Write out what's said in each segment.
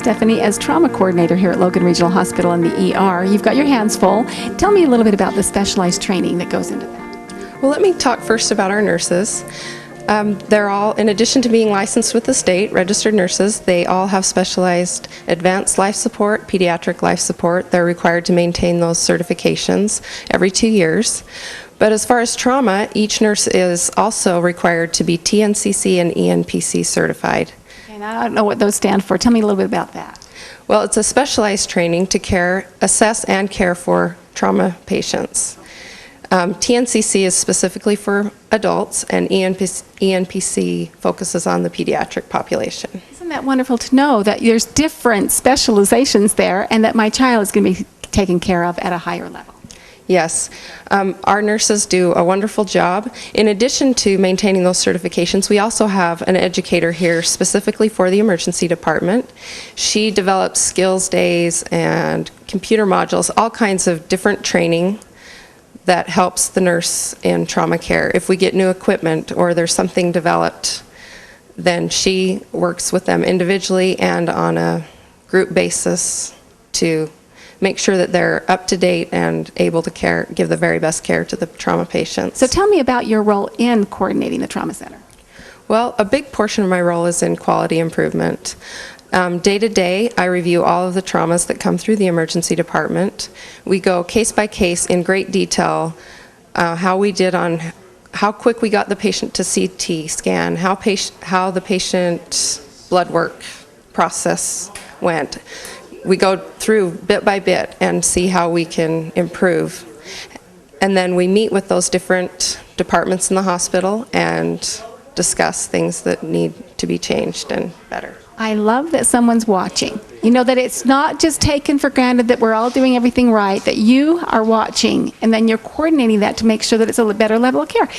Stephanie, as trauma coordinator here at Logan Regional Hospital in the ER, you've got your hands full. Tell me a little bit about the specialized training that goes into that. Well, let me talk first about our nurses. They're all, in addition to being licensed with the state, registered nurses, they all have specialized advanced life support, pediatric life support. They're required to maintain those certifications every 2 years. But as far as trauma, each nurse is also required to be TNCC and ENPC certified. And I don't know what those stand for. Tell me a little bit about that. Well, it's a specialized training to assess and care for trauma patients. TNCC is specifically for adults, and ENPC focuses on the pediatric population. Isn't that wonderful to know that there's different specializations there and that my child is going to be taken care of at a higher level? Yes. Our nurses do a wonderful job. In addition to maintaining those certifications, we also have an educator here specifically for the emergency department. She develops skills days and computer modules, all kinds of different training that helps the nurse in trauma care. If we get new equipment or there's something developed, then she works with them individually and on a group basis to make sure that they're up to date and able to give the very best care to the trauma patients. So tell me about your role in coordinating the trauma center. Well, a big portion of my role is in quality improvement. Day to day, I review all of the traumas that come through the emergency department. We go case by case in great detail, how we did on how quick we got the patient to CT scan, how the patient's blood work process went. We go through bit by bit and see how we can improve. And then we meet with those different departments in the hospital and discuss things that need to be changed and better. I love that someone's watching. You know, that it's not just taken for granted that we're all doing everything right, that you are watching and then you're coordinating that to make sure that it's a better level of care.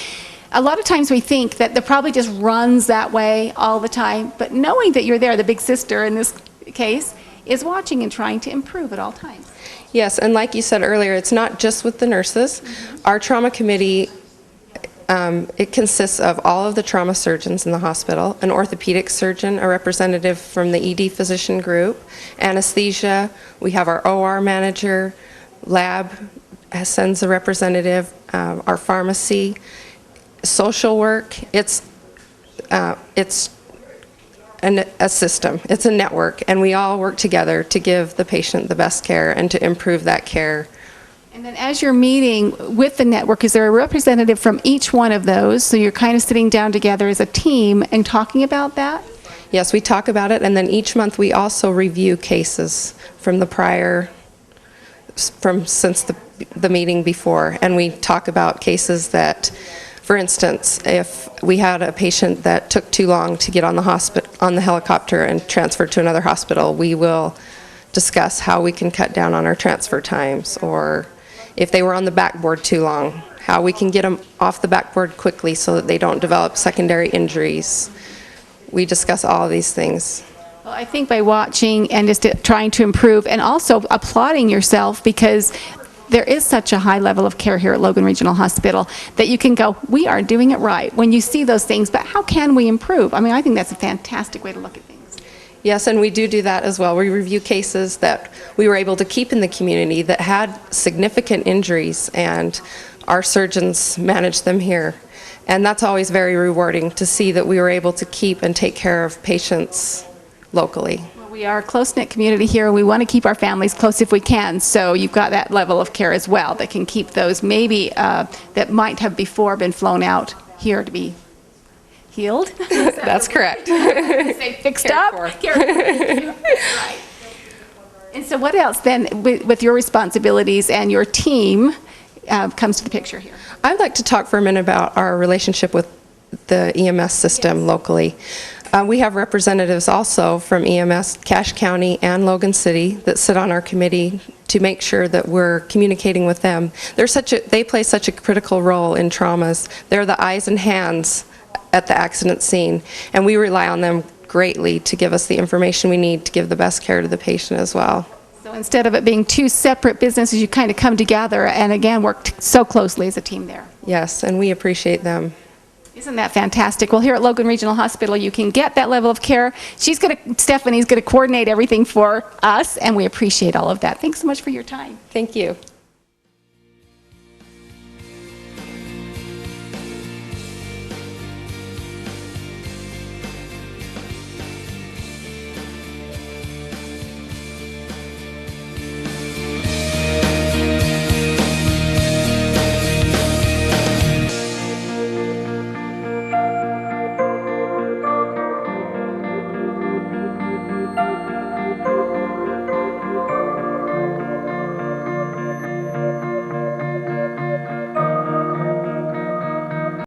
A lot of times we think that the probably just runs that way all the time, but knowing that you're there, the big sister in this case, is watching and trying to improve at all times. Yes, and like you said earlier, it's not just with the nurses. Our trauma committee, it consists of all of the trauma surgeons in the hospital, an orthopedic surgeon, a representative from the ED physician group, anesthesia, we have our OR manager, lab sends a representative, our pharmacy, social work. It's a system, it's a network, and we all work together to give the patient the best care and to improve that care. And then as you're meeting with the network, is there a representative from each one of those? So you're kind of sitting down together as a team and talking about that? Yes, we talk about it, and then each month we also review cases from since the meeting before, and we talk about cases that, for instance, if we had a patient that took too long to get on the helicopter and transferred to another hospital, we will discuss how we can cut down on our transfer times, or if they were on the backboard too long, how we can get them off the backboard quickly so that they don't develop secondary injuries. We discuss all of these things. Well, I think by watching and just trying to improve and also applauding yourself, because there is such a high level of care here at Logan Regional Hospital that you can go, we are doing it right when you see those things, but how can we improve? I mean, I think that's a fantastic way to look at things. Yes, and we do that as well. We review cases that we were able to keep in the community that had significant injuries, and our surgeons managed them here. And that's always very rewarding to see that we were able to keep and take care of patients locally. Well, we are a close-knit community here. We want to keep our families close if we can, so you've got that level of care as well that can keep those maybe that might have before been flown out here to be healed. That's correct. Say fixed up. Cared for. Right. And so what else then with your responsibilities and your team comes to the picture here? I'd like to talk for a minute about our relationship with the EMS system locally. We have representatives also from EMS, Cache County and Logan City, that sit on our committee to make sure that we're communicating with them. They play such a critical role in traumas. They're the eyes and hands at the accident scene, and we rely on them greatly to give us the information we need to give the best care to the patient as well. So instead of it being two separate businesses, you kind of come together and again work so closely as a team there. Yes, and we appreciate them. Isn't that fantastic? Well, here at Logan Regional Hospital, you can get that level of care. Stephanie's going to coordinate everything for us, and we appreciate all of that. Thanks so much for your time. Thank you.